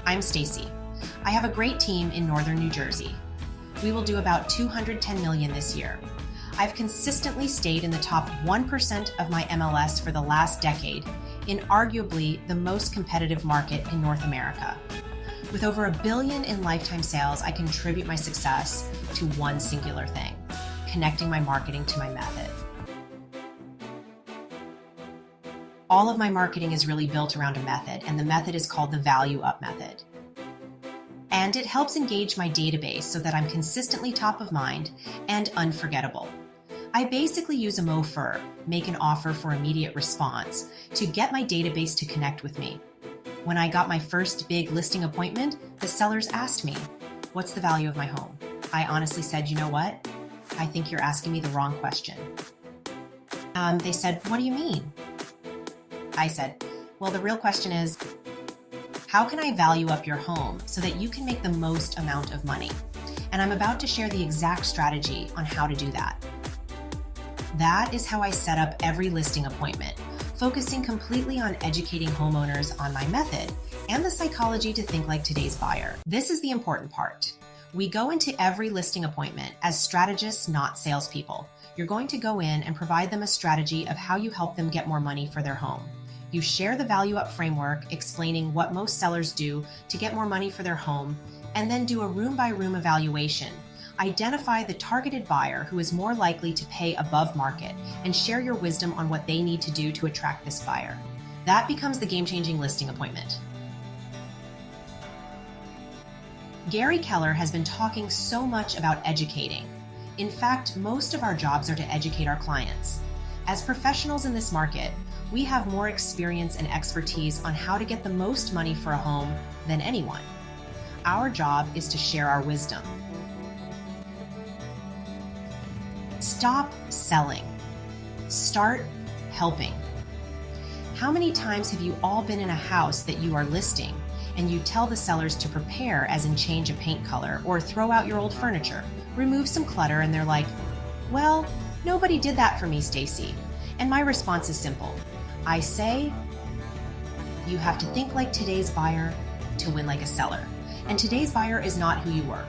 I'm Stacy. I have a great team in northern New Jersey. We will do about $210 million this year. I've consistently stayed in the top 1% of my MLS for the last decade in arguably the most competitive market in North America. With over $1 billion in lifetime sales, I contribute my success to one singular thing: connecting my marketing to my method. All of my marketing is really built around a method, and the method is called the Value Up method. And it helps engage my database so that I'm consistently top of mind and unforgettable. I basically use a MOFIR, make an offer for immediate response, to get my database to connect with me. When I got my first big listing appointment, the sellers asked me, "What's the value of my home?" I honestly said, "You know what? I think you're asking me the wrong question." They said, "What do you mean?" I said, "Well, the real question is, how can I value up your home so that you can make the most amount of money?" And I'm about to share the exact strategy on how to do that. That is how I set up every listing appointment, focusing completely on educating homeowners on my method and the psychology to think like today's buyer. This is the important part. We go into every listing appointment as strategists, not salespeople. You're going to go in and provide them a strategy of how you help them get more money for their home. You share the Value Up framework, explaining what most sellers do to get more money for their home, and then do a room-by-room evaluation. Identify the targeted buyer who is more likely to pay above market and share your wisdom on what they need to do to attract this buyer. That becomes the game-changing listing appointment. Gary Keller has been talking so much about educating. In fact, most of our jobs are to educate our clients. As professionals in this market, we have more experience and expertise on how to get the most money for a home than anyone. Our job is to share our wisdom. Stop selling. Start helping. How many times have you all been in a house that you are listing and you tell the sellers to prepare, as in change a paint color or throw out your old furniture, remove some clutter, and they're like, "Well, nobody did that for me, Stacy." And my response is simple. I say, you have to think like today's buyer to win like a seller. And today's buyer is not who you were.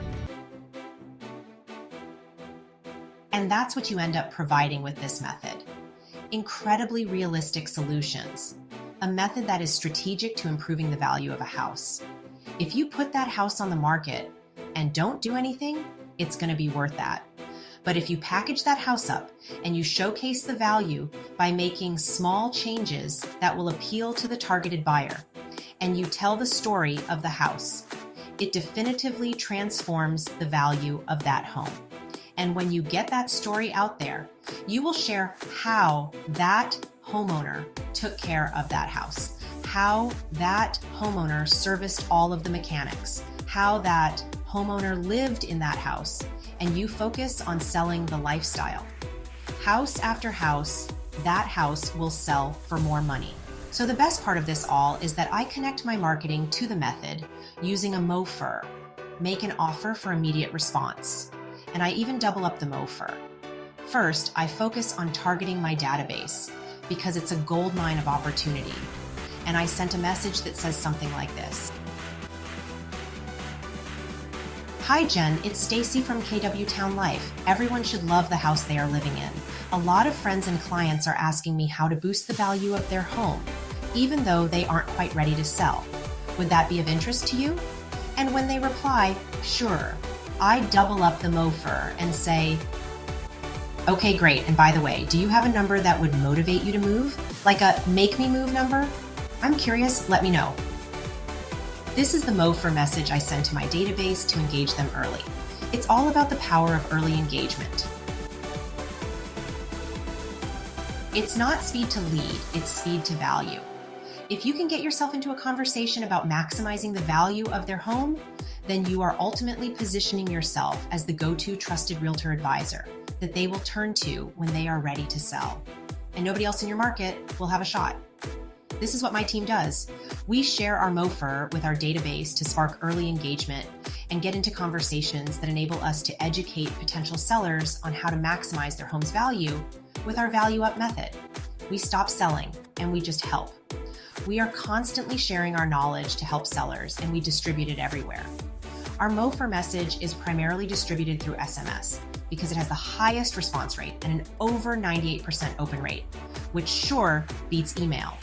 And that's what you end up providing with this method. Incredibly realistic solutions. A method that is strategic to improving the value of a house. If you put that house on the market and don't do anything, it's going to be worth that. But if you package that house up and you showcase the value by making small changes that will appeal to the targeted buyer, and you tell the story of the house, it definitively transforms the value of that home. And when you get that story out there, you will share how that homeowner took care of that house, how that homeowner serviced all of the mechanics, how that homeowner lived in that house, and you focus on selling the lifestyle. House after house, that house will sell for more money. So the best part of this all is that I connect my marketing to the method using a MOFIR, make an offer for immediate response. And I even double up the MOFIR. First, I focus on targeting my database because it's a gold mine of opportunity. And I sent a message that says something like this. "Hi Jen, it's Stacy from KW Town Life. Everyone should love the house they are living in. A lot of friends and clients are asking me how to boost the value of their home, even though they aren't quite ready to sell. Would that be of interest to you?" And when they reply, "Sure," I double up the MOFIR and say, "Okay, great. And by the way, do you have a number that would motivate you to move? Like a make me move number? I'm curious, let me know." This is the MOFIR message I send to my database to engage them early. It's all about the power of early engagement. It's not speed to lead, it's speed to value. If you can get yourself into a conversation about maximizing the value of their home, then you are ultimately positioning yourself as the go-to trusted realtor advisor that they will turn to when they are ready to sell. And nobody else in your market will have a shot. This is what my team does. We share our MOFIR with our database to spark early engagement and get into conversations that enable us to educate potential sellers on how to maximize their home's value with our Value Up method. We stop selling and we just help. We are constantly sharing our knowledge to help sellers, and we distribute it everywhere. Our MOFIR message is primarily distributed through SMS because it has the highest response rate and an over 98% open rate, which sure beats email.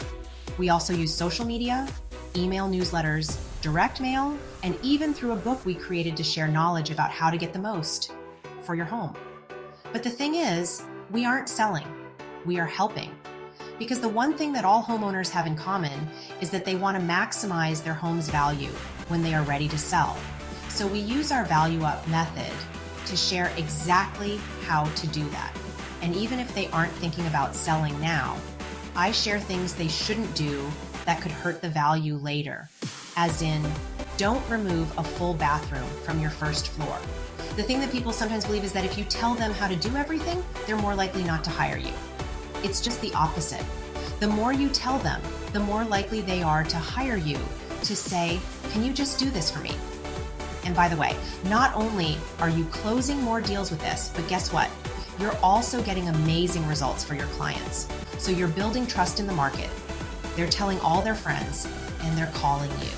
We also use social media, email newsletters, direct mail, and even through a book we created to share knowledge about how to get the most for your home. But the thing is, we aren't selling, we are helping. Because the one thing that all homeowners have in common is that they want to maximize their home's value when they are ready to sell. So we use our value up method to share exactly how to do that. And even if they aren't thinking about selling now, I share things they shouldn't do that could hurt the value later. As in, don't remove a full bathroom from your first floor. The thing that people sometimes believe is that if you tell them how to do everything, they're more likely not to hire you. It's just the opposite. The more you tell them, the more likely they are to hire you, to say, can you just do this for me? And by the way, not only are you closing more deals with this, but guess what? You're also getting amazing results for your clients. So you're building trust in the market. They're telling all their friends, and they're calling you.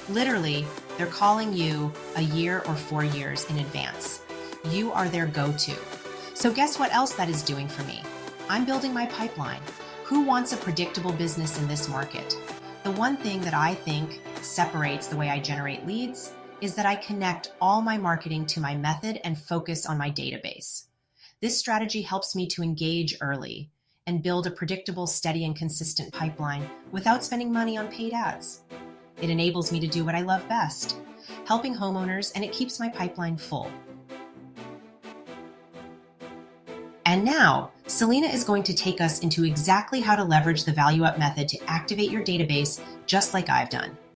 Literally, they're calling you a year or 4 years in advance. You are their go-to. So guess what else that is doing for me? I'm building my pipeline. Who wants a predictable business in this market? The one thing that I think separates the way I generate leads is that I connect all my marketing to my method and focus on my database. This strategy helps me to engage early and build a predictable, steady, and consistent pipeline without spending money on paid ads. It enables me to do what I love best, helping homeowners, and it keeps my pipeline full. And now, Selena is going to take us into exactly how to leverage the value up method to activate your database just like I've done.